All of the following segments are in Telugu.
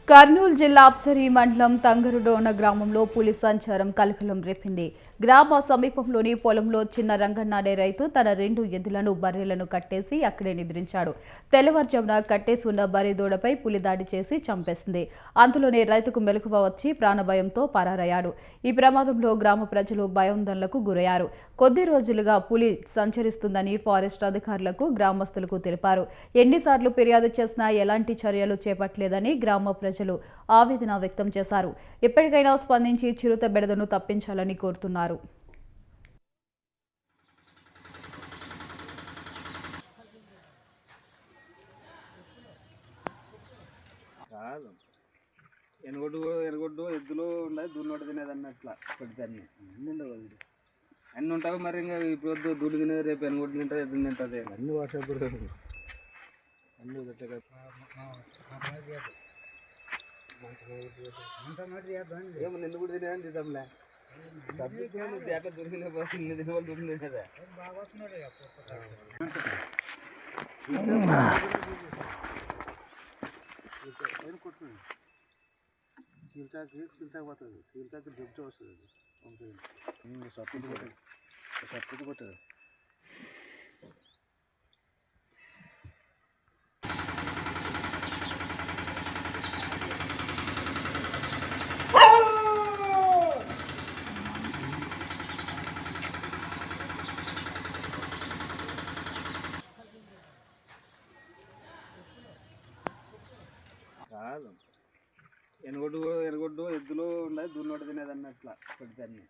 కర్నూలు జిల్లా అప్సరి మండలం తంగరుడోన గ్రామంలో పులి సంచారం కలకలం రేపింది. గ్రామ సమీపంలోని పొలంలో చిన్న రంగన్న అనే రైతు తన 2 ఎద్దులను బర్రెలను కట్టేసి అక్కడే నిద్రించాడు. తెల్లవారుజామున కట్టేసి ఉన్న బర్రె దూడపై పులి దాడి చేసి చంపేసింది. అందులోనే రైతుకు మెలకువ వచ్చి ప్రాణభయంతో పరారయ్యాడు. ఈ ప్రమాదంలో గ్రామ ప్రజలు భయాందోళనకు గురయ్యారు. కొద్ది రోజులుగా పులి సంచరిస్తుందని ఫారెస్ట్ అధికారులకు గ్రామస్తులకు తెలిపారు. ఎన్నిసార్లు ఫిర్యాదు చేసినా ఎలాంటి చర్యలు చేపట్టలేదని గ్రామ ప్రజలు ఆవేదన వ్యక్తం చేశారు. ఇప్పటికైనా స్పందించి చిరుత బెడదను తప్పించాలని కోరుతున్నారు. ఎనగొడ్డు ఎద్దులు ఉన్నాయి, దున్నోడు తినేది అన్నట్లా పెడితే అన్నీ ఉంటాయి. మరి ఇంకా ఇప్పుడు దుడ్డు తినేది, రేపు ఎనగొడ్డు తింటుంది, ఎద్దులు తింటుంది, అన్ని భాష ఇప్పుడు అన్నీ ఏమో నిన్ను కూడా తినేదని తింటాంలే. ఎక్కడ దొరికిన తినే వాళ్ళు దుడ్డు తినేదా పోతుంది. కీర్తాకి దుడ్డు వస్తుంది, సత్తుది కొట్టదు. కాదు ఎనగొడ్డు ఎద్దులు ఉన్నాయి, దున్నోడు తినేది అన్నట్లా పెడితే అన్నీ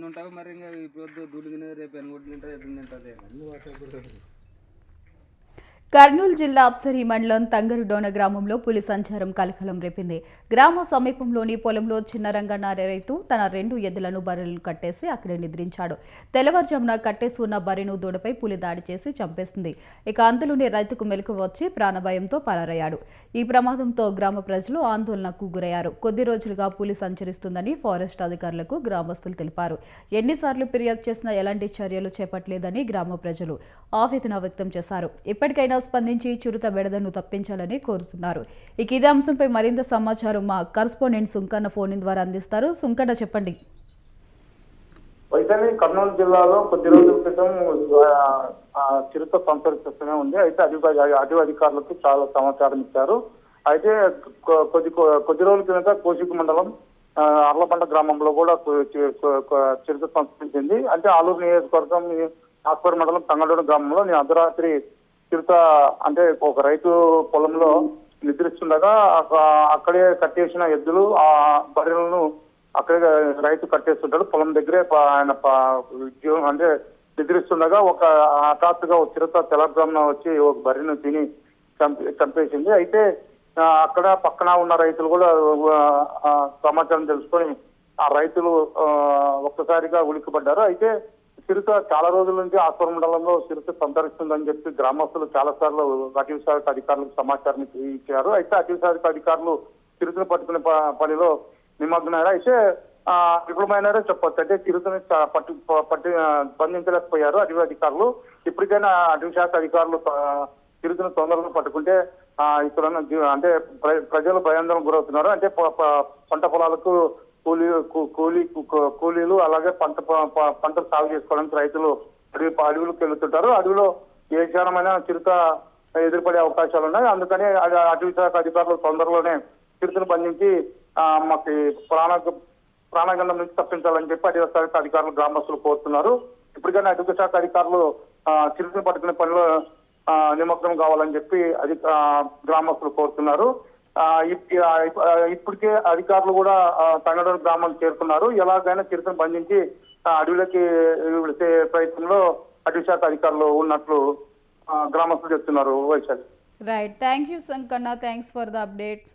ఉంటాయి. మరి ఇంకా ఇప్పుడు దుడ్డు తినేది, రేపు ఎనగొడ్డు తింటుంది, ఎద్దులు తింటుంది, అన్ని భాష ఇప్పుడు. కర్నూలు జిల్లా అప్సరి మండలం తంగరుడోన గ్రామంలో పులి సంచారం కలకలం రేపింది. గ్రామ సమీపంలోని పొలంలో చిన్న రంగన్న అనే రైతు తన 2 ఎద్దులను బర్రెలను కట్టేసి అక్కడే నిద్రించాడు. తెల్లవారుజామున కట్టేసి ఉన్న బర్రెను దూడపై పులి దాడి చేసి చంపేసింది. ఇక అందులోనే రైతుకు మెలకువ వచ్చి ప్రాణభయంతో పరారయ్యాడు. ఈ ప్రమాదంతో గ్రామ ప్రజలు ఆందోళనకు గురయ్యారు. కొద్ది రోజులుగా పులి సంచరిస్తుందని ఫారెస్ట్ అధికారులకు గ్రామస్తులు తెలిపారు. ఎన్నిసార్లు ఫిర్యాదు చేసినా ఎలాంటి చర్యలు చేపట్టలేదని గ్రామ ప్రజలు ఆవేదన వ్యక్తం చేశారు. ఇప్పటికైనా స్పందించి చిరుత బెడదను తప్పించాలని కోరుతున్నారు. ఇక ఇదే అంశంపై మరింత సమాచారం మా కరెస్పాండెంట్ సుంకన్న ఫోన్ ద్వారా అందిస్తారు. సుంకన్న, చెప్పండి. వైశాలి కర్నూలు జిల్లాలో కొద్ది రోజుల క్రితం చిరుత సంచరిస్తూనే ఉంది. అయితే అటవీ అధికారులకు చాలా సమాచారం ఇచ్చారు. అయితే కొద్ది రోజుల కిందట కోసిక మండలం అర్లబండ గ్రామంలో కూడా చిరుత సంచరించింది. అంటే ఆలూరు నియోజకవర్గం ఆస్పర్ మండలం తంగడోడు గ్రామంలో అర్ధరాత్రి చిరుత అంటే ఒక రైతు పొలంలో నిద్రిస్తుండగా అక్కడే కట్టేసిన ఎద్దులు ఆ బర్రెలను అక్కడే రైతు కట్టేస్తుంటాడు. పొలం దగ్గరే ఆయన అంటే నిద్రిస్తుండగా హఠాత్తుగా ఒక చిరుత తెల్లగ్రామం వచ్చి ఒక బర్రెను తిని చంపేసింది. అయితే అక్కడ పక్కన ఉన్న రైతులు కూడా సమాచారం తెలుసుకొని ఆ రైతులు ఒక్కసారిగా ఉలిక్కిపడ్డారు. అయితే చిరుత చాలా రోజుల నుంచి ఆస్పర్ మండలంలో చిరుత సంతరిస్తుందని చెప్పి గ్రామస్తులు చాలా సార్లు అటవీ శాఖ అధికారులకు సమాచారం ఇచ్చారు. అయితే అటవీ శాఖ అధికారులు చిరుతను పట్టుకునే పనిలో నిమగ్నారు. అయితే విఫలమైనారో చెప్పొచ్చు. అంటే చిరుతని బంధించలేకపోయారు అటవీ అధికారులు. ఇప్పటికైనా అటవీ శాఖ అధికారులు చిరుతను తొందరగా పట్టుకుంటే ఇక్కడ అంటే ప్రజలు భయాందోళన గురవుతున్నారు. అంటే పంట పొలాలకు కూలీలు అలాగే పంట సాగు చేసుకోవడానికి రైతులు అడవులకు వెళ్తుంటారు. అడవిలో ఏ క్షణమైన చిరుత ఎదురుపడే అవకాశాలు ఉన్నాయి. అందుకని అటవీ శాఖ అధికారులు తొందరలోనే చిరుతను బంధించి మాకు ప్రాణగండం నుంచి తప్పించాలని చెప్పి అటవీ శాఖ అధికారులు గ్రామస్తులు కోరుతున్నారు. ఇప్పటికైనా అటవీ శాఖ అధికారులు చిరుతను పట్టుకునే పనిలో నిమగ్నం కావాలని చెప్పి గ్రామస్తులు కోరుతున్నారు. ఇప్పటికే అధికారులు కూడా తంగడోడు గ్రామానికి చేరుకున్నారు. ఎలాగైనా చిరుతను బంధించి అడవులకి వెళితే ప్రయత్నంలో అటవీ శాఖ అధికారులు ఉన్నట్లు గ్రామస్తులు చెప్తున్నారు. Vaishali. Right, thank you Sankanna, thanks for the updates.